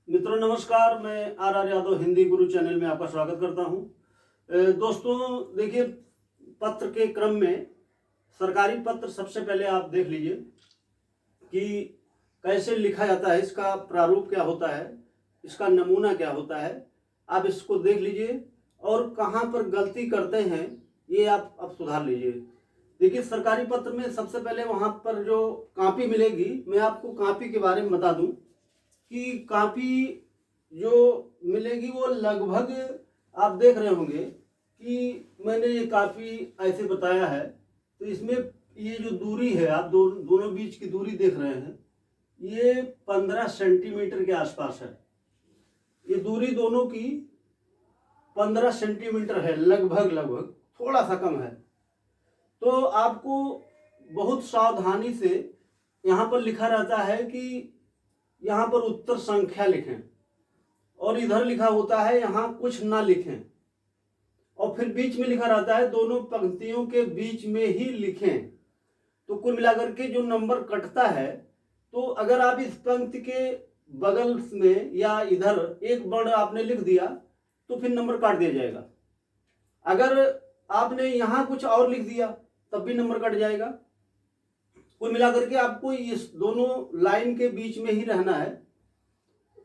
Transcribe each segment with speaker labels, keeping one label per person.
Speaker 1: मित्रों नमस्कार, मैं are Yadav Hindi Guru channel में आपका स्वागत करता हूं। दोस्तों देखिए, पत्र के क्रम में सरकारी पत्र सबसे पहले आप देख लीजिए कि कैसे लिखा जाता है, इसका प्रारूप क्या होता है, इसका नमूना क्या होता है। आप इसको देख लीजिए और कहाँ पर गलती करते हैं ये आप अब सुधार लीजिए। देखिए, सरकारी पत्र में सबसे पहले वहाँ पर जो कॉपी मिलेगी, मैं आपको कॉपी के बारे में बता दूं कि कॉपी जो मिलेगी वो लगभग आप देख रहे होंगे कि मैंने ये कॉपी ऐसे बताया है। तो इसमें ये जो दूरी है, आप दोनों बीच की दूरी देख रहे हैं, ये 15 सेंटीमीटर के आसपास है। ये दूरी दोनों की 15 सेंटीमीटर है, लगभग थोड़ा सा कम है। तो आपको बहुत सावधानी से यहाँ पर लिखा रहता है कि यहाँ पर उत्तर संख्या लिखें और इधर लिखा होता है यहाँ कुछ ना लिखें, और फिर बीच में लिखा रहता है दोनों पंक्तियों के बीच में ही लिखें। तो कुल मिलाकर के जो नंबर कटता है, तो अगर आप इस पंक्ति के बगल में या इधर एक वर्ण आपने लिख दिया तो फिर नंबर काट दिया जाएगा। अगर आपने यहाँ कुछ और लिख दिया तब भी नंबर कट जाएगा। कुल मिलाकर के आपको इस दोनों लाइन के बीच में ही रहना है।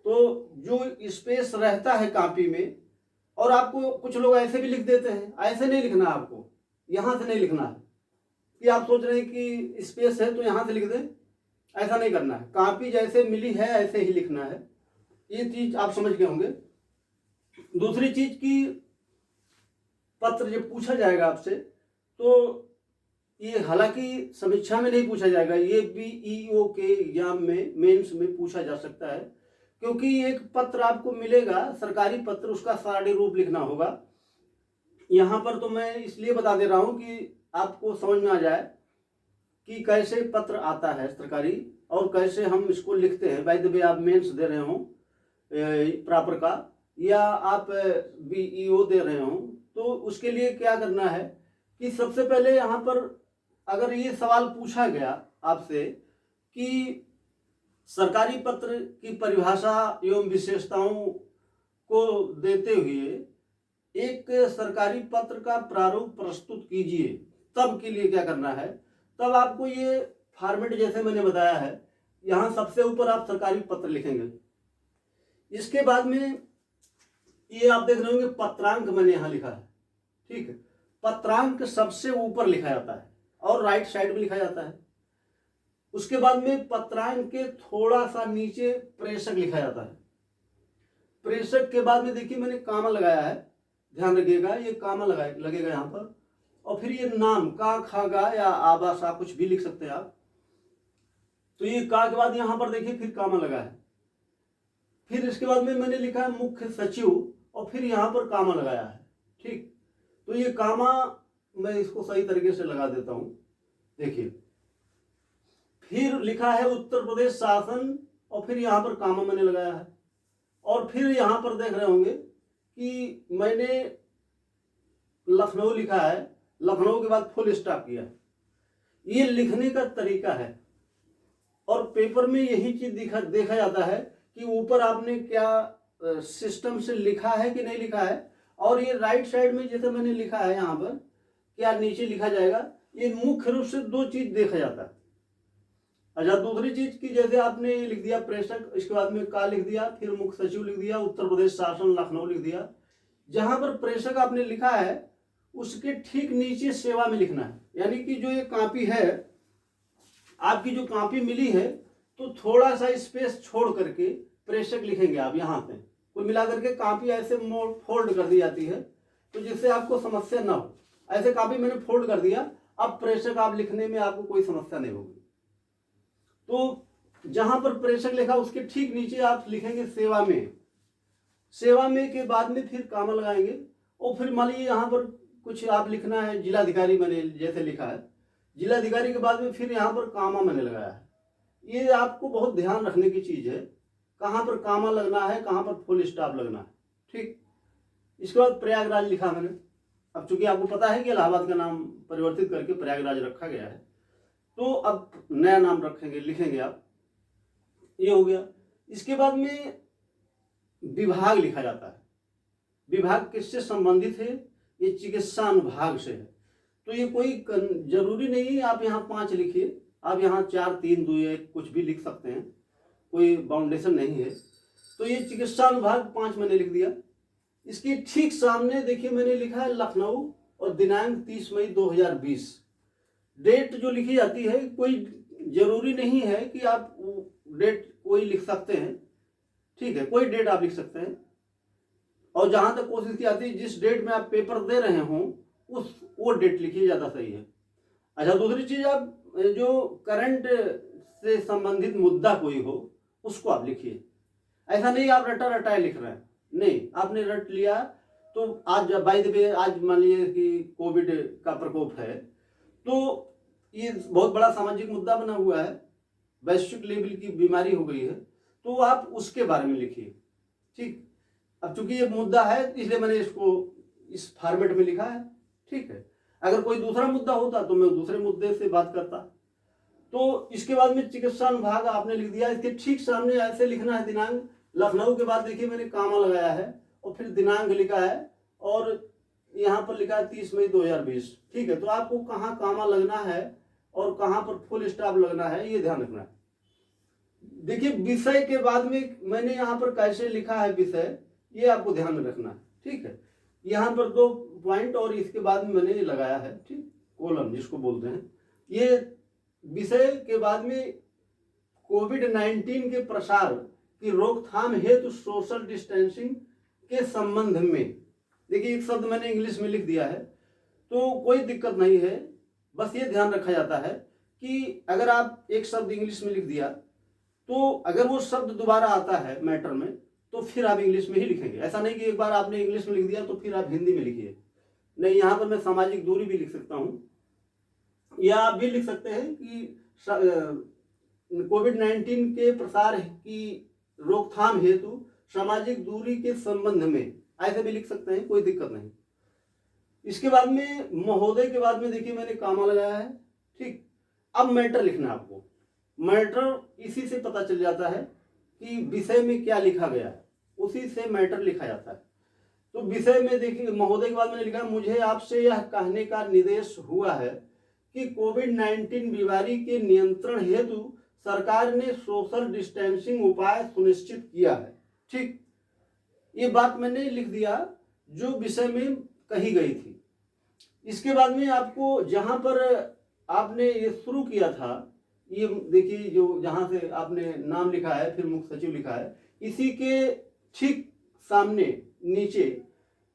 Speaker 1: तो जो स्पेस रहता है कॉपी में, और आपको कुछ लोग ऐसे भी लिख देते हैं, ऐसे नहीं लिखना, आपको यहाँ से नहीं लिखना है कि आप सोच रहे हैं कि स्पेस है तो यहाँ से लिख दें, ऐसा नहीं करना है। कॉपी जैसे मिली है ऐसे ही लिखना है। ये चीज आप समझ गए होंगे। दूसरी चीज की, पत्र जब पूछा जाएगा आपसे तो ये हालांकि समीक्षा में नहीं पूछा जाएगा, ये बीईओ के एग्जाम में, मेंस में पूछा जा सकता है, क्योंकि एक पत्र आपको मिलेगा सरकारी पत्र, उसका सारे रूप लिखना होगा। यहाँ पर तो मैं इसलिए बता दे रहा हूँ कि आपको समझ में आ जाए कि कैसे पत्र आता है सरकारी और कैसे हम इसको लिखते हैं। बाय द वे, आप मेंस दे रहे हो प्रॉपर का, या आप बीईओ दे रहे हो, तो उसके लिए क्या करना है कि सबसे पहले यहाँ पर अगर ये सवाल पूछा गया आपसे कि सरकारी पत्र की परिभाषा एवं विशेषताओं को देते हुए एक सरकारी पत्र का प्रारूप प्रस्तुत कीजिए, तब के लिए क्या करना है, तब आपको ये फॉर्मेट जैसे मैंने बताया है, यहाँ सबसे ऊपर आप सरकारी पत्र लिखेंगे। इसके बाद में ये आप देख रहे होंगे पत्रांक मैंने यहाँ लिखा है, ठीक है। पत्रांक सबसे ऊपर लिखा जाता है और राइट साइड में लिखा जाता है। उसके बाद में पत्रांक के थोड़ा सा नीचे प्रेषक लिखा जाता है। प्रेषक के बाद में देखिए मैंने कामा लगाया है, ध्यान रखिएगा, ये कामा लगेगा यहाँ पर। और फिर ये नाम का, खा, गा या आबा सा कुछ भी लिख सकते हैं आप। तो ये का के बाद यहाँ पर देखिए फिर कामा लगा है। फिर इसके बाद में मैंने लिखा है मुख्य सचिव, और फिर यहाँ पर कामा लगाया है, ठीक। तो ये कामा मैं इसको सही तरीके से लगा देता हूं, देखिए। फिर लिखा है उत्तर प्रदेश शासन, और फिर यहाँ पर कामा मैंने लगाया है। और फिर यहाँ पर देख रहे होंगे कि मैंने लखनऊ लिखा है, लखनऊ के बाद फुल स्टॉप किया। ये लिखने का तरीका है, और पेपर में यही चीज देखा जाता है कि ऊपर आपने क्या सिस्टम से लिखा है कि नहीं लिखा है, और ये राइट साइड में जैसे मैंने लिखा है यहाँ पर क्या नीचे लिखा जाएगा। ये मुख्य रूप से दो चीज देखा जाता है। अच्छा, दूसरी चीज की, जैसे आपने लिख दिया प्रेषक, इसके बाद में का लिख दिया, फिर मुख्य सचिव लिख दिया, उत्तर प्रदेश शासन लखनऊ लिख दिया। जहां पर प्रेषक आपने लिखा है उसके ठीक नीचे सेवा में लिखना है। यानी कि जो ये कॉपी है, आपकी जो कॉपी मिली है, तो थोड़ा सा स्पेस छोड़ करके प्रेषक लिखेंगे आप यहाँ पे। कुल मिलाकर के कॉपी ऐसे फोल्ड कर दी जाती है, तो जिससे आपको समस्या ना हो। ऐसे कॉपी मैंने फोल्ड कर दिया, अब प्रेषक आप लिखने में आपको कोई समस्या नहीं होगी। तो जहां पर प्रेषक लिखा उसके ठीक नीचे आप लिखेंगे सेवा में। सेवा में के बाद में फिर कामा लगाएंगे, और फिर मान लीजिए यहाँ पर कुछ आप लिखना है, जिलाधिकारी मैंने जैसे लिखा है, जिलाधिकारी के बाद में फिर यहाँ पर कामा मैंने लगाया है। ये आपको बहुत ध्यान रखने की चीज है, कहाँ पर कामा लगना है, कहाँ पर फुल स्टॉप लगना है, ठीक। इसके बाद प्रयागराज लिखा मैंने। अब चूंकि आपको पता है कि इलाहाबाद का नाम परिवर्तित करके प्रयागराज रखा गया है, तो अब नया नाम रखेंगे, लिखेंगे आप। ये हो गया। इसके बाद में विभाग लिखा जाता है। विभाग किससे संबंधित है? ये चिकित्सा अनुभाग से है। तो ये कोई जरूरी नहीं है आप यहाँ 5 लिखिए, आप यहाँ 4, 3, 2, 1 कुछ भी लिख सकते हैं, कोई बाउंडेशन नहीं है। तो ये चिकित्सा अनुभाग 5 मैंने लिख दिया। इसके ठीक सामने देखिए मैंने लिखा है लखनऊ और दिनांक 30 मई 2020। डेट जो लिखी जाती है कोई जरूरी नहीं है कि आप डेट कोई लिख सकते हैं, ठीक है, कोई डेट आप लिख सकते हैं। और जहां तक कोशिश की जाती है जिस डेट में आप पेपर दे रहे हो वो डेट लिखिए, ज़्यादा सही है। अच्छा, दूसरी चीज़, आप जो करंट से संबंधित मुद्दा कोई हो उसको आप लिखिए। ऐसा नहीं आप रटा रटाए लिख रहे हैं, नहीं, आपने रट लिया तो आज बाय द वे आज मान लीजिए कि कोविड का प्रकोप है, तो ये बहुत बड़ा सामाजिक मुद्दा बना हुआ है, वैश्विक लेवल की बीमारी हो गई है, तो आप उसके बारे में लिखिए, ठीक। अब चूंकि ये मुद्दा है इसलिए मैंने इसको इस फॉर्मेट में लिखा है, ठीक है। अगर कोई दूसरा मुद्दा होता तो मैं दूसरे मुद्दे से बात करता। तो इसके बाद में चिकित्सा अनुभाग आपने लिख दिया। इसके ठीक सामने ऐसे लिखना है दिनांक। लखनऊ के बाद देखिए मैंने कामा लगाया है और फिर दिनांक लिखा है और यहाँ पर लिखा है 30 मई 2020, ठीक है। तो आपको कहाँ कामा लगना है और कहाँ पर फुल स्टॉप लगना है ये ध्यान रखना है। देखिए विषय के बाद में मैंने यहाँ पर कैसे लिखा है विषय, ये आपको ध्यान में रखना है, ठीक है। यहाँ पर 2 पॉइंट और इसके बाद में मैंने लगाया है, ठीक, कॉलम जिसको बोलते हैं। ये विषय के बाद में कोविड-19 के प्रसार की रोकथाम हेतु सोशल डिस्टेंसिंग के संबंध में, देखिए एक शब्द मैंने इंग्लिश में लिख दिया है तो कोई दिक्कत नहीं है। बस ये ध्यान रखा जाता है कि अगर आप एक शब्द इंग्लिश में लिख दिया तो अगर वो शब्द दोबारा आता है मैटर में तो फिर आप इंग्लिश में ही लिखेंगे। ऐसा नहीं कि एक बार आपने इंग्लिश में लिख दिया तो फिर आप हिंदी में लिखिए, नहीं। यहाँ पर मैं सामाजिक दूरी भी लिख सकता हूँ, या आप भी लिख सकते हैं कि कोविड-19 के प्रसार की रोकथाम हेतु सामाजिक दूरी के संबंध में, ऐसे भी लिख सकते हैं, कोई दिक्कत नहीं। इसके बाद में महोदय के बाद में देखिए मैंने कामा लगाया है, ठीक। अब मैटर लिखना है आपको। मैटर इसी से पता चल जाता है कि विषय में क्या लिखा गया है, उसी से मैटर लिखा जाता है। तो विषय में देखिए महोदय के बाद मैंने लिखा, मुझे आपसे यह कहने का निर्देश हुआ है कि कोविड-19 बीमारी के नियंत्रण हेतु सरकार ने सोशल डिस्टेंसिंग उपाय सुनिश्चित किया है, ठीक। ये बात मैंने लिख दिया जो विषय में कही गई थी। इसके बाद में आपको जहां पर आपने ये शुरू किया था, ये देखिए जो जहां से आपने नाम लिखा है फिर मुख्य सचिव लिखा है, इसी के ठीक सामने नीचे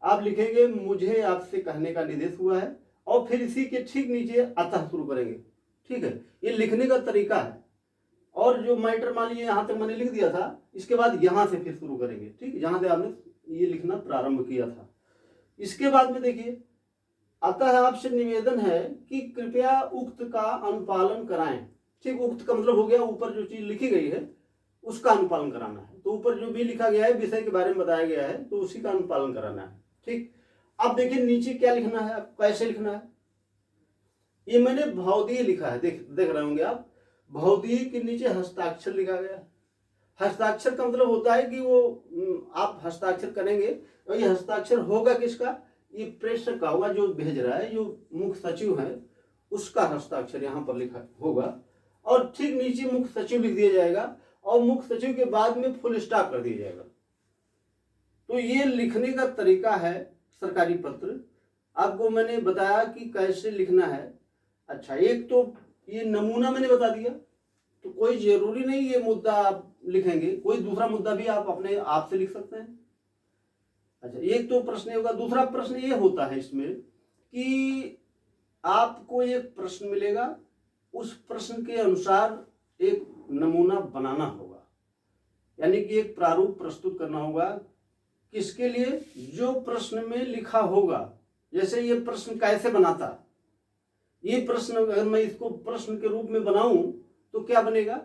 Speaker 1: आप लिखेंगे मुझे आपसे कहने का निर्देश हुआ है, और फिर इसी के ठीक नीचे अतः शुरू करेंगे, ठीक है। ये लिखने का तरीका है। और जो मैटर मान लीजिए यहाँ तक मैंने लिख दिया था, इसके बाद यहाँ से फिर शुरू करेंगे, ठीक, जहाँ से आपने ये लिखना प्रारंभ किया था। इसके बाद में देखिए, अतः आपसे निवेदन है कि कृपया उक्त का अनुपालन कराएं, ठीक। उक्त का मतलब हो गया ऊपर जो चीज लिखी गई है उसका अनुपालन कराना है। तो ऊपर जो भी लिखा गया है विषय के बारे में बताया गया है तो उसी का अनुपालन कराना है, ठीक। अब देखिए नीचे क्या लिखना है, कैसे लिखना है। ये मैंने भौतिक लिखा है, देख रहे होंगे आप, भौतिक के नीचे हस्ताक्षर लिखा गया है। हस्ताक्षर का मतलब होता है कि वो आप हस्ताक्षर करेंगे और ये हस्ताक्षर होगा किसका, ये प्रेषक का होगा, जो भेज रहा है, जो मुख्य सचिव है उसका हस्ताक्षर यहाँ पर लिखा होगा। और ठीक नीचे मुख्य सचिव लिख दिया जाएगा और मुख्य सचिव के बाद में फुल स्टॉप कर दिया जाएगा। तो ये लिखने का तरीका है सरकारी पत्र। आपको मैंने बताया कि कैसे लिखना है। अच्छा, एक तो ये नमूना मैंने बता दिया, तो कोई जरूरी नहीं ये मुद्दा आप लिखेंगे, कोई दूसरा मुद्दा भी आप अपने आप से लिख सकते हैं। अच्छा, एक तो प्रश्न होगा। दूसरा प्रश्न ये होता है इसमें कि आपको एक प्रश्न मिलेगा, उस प्रश्न के अनुसार एक नमूना बनाना होगा, यानी कि एक प्रारूप प्रस्तुत करना होगा। किसके लिए? जो प्रश्न में लिखा होगा। जैसे ये प्रश्न कैसे बनाता, ये प्रश्न अगर मैं इसको प्रश्न के रूप में बनाऊं तो क्या बनेगा,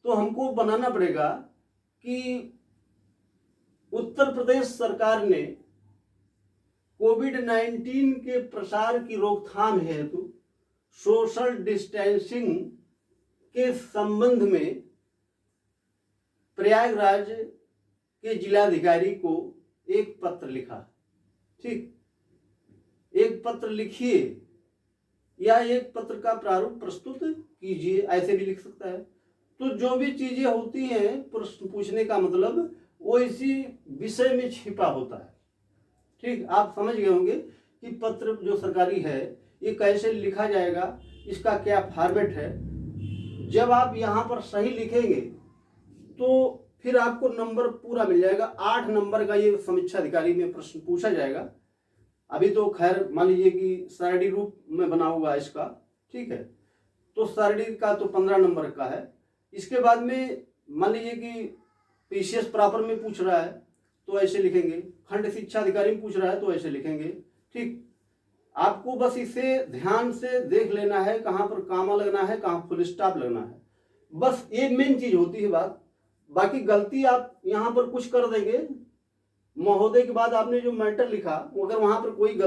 Speaker 1: तो हमको बनाना पड़ेगा कि उत्तर प्रदेश सरकार ने कोविड-19 के प्रसार की रोकथाम हेतु सोशल डिस्टेंसिंग के संबंध में प्रयागराज के जिलाधिकारी को एक पत्र लिखा, ठीक, एक पत्र लिखिए या एक पत्र का प्रारूप प्रस्तुत कीजिए, ऐसे भी लिख सकता है। तो जो भी चीजें होती हैं प्रश्न पूछने का मतलब वो इसी विषय में छिपा होता है, ठीक। आप समझ गए होंगे कि पत्र जो सरकारी है ये कैसे लिखा जाएगा, इसका क्या फॉर्मेट है। जब आप यहाँ पर सही लिखेंगे तो फिर आपको नंबर पूरा मिल जाएगा। 8 नंबर का ये समीक्षा अधिकारी में प्रश्न पूछा जाएगा। अभी तो खैर मान लीजिए कि सरडी रूप में बना हुआ इसका, ठीक है। तो सरडी का तो 15 नंबर का है। इसके बाद में मान लीजिए कि पीसीएस प्रॉपर में पूछ रहा है तो ऐसे लिखेंगे, खंड शिक्षा अधिकारी में पूछ रहा है तो ऐसे लिखेंगे, ठीक। आपको बस इसे ध्यान से देख लेना है, कहाँ पर कामा लगना है, कहाँ फुल स्टॉप लगना है, बस ये मेन चीज होती है बात। बाकी गलती आप यहाँ पर कुछ कर देंगे, महोदय के बाद आपने जो मैटर लिखा अगर वहां पर कोई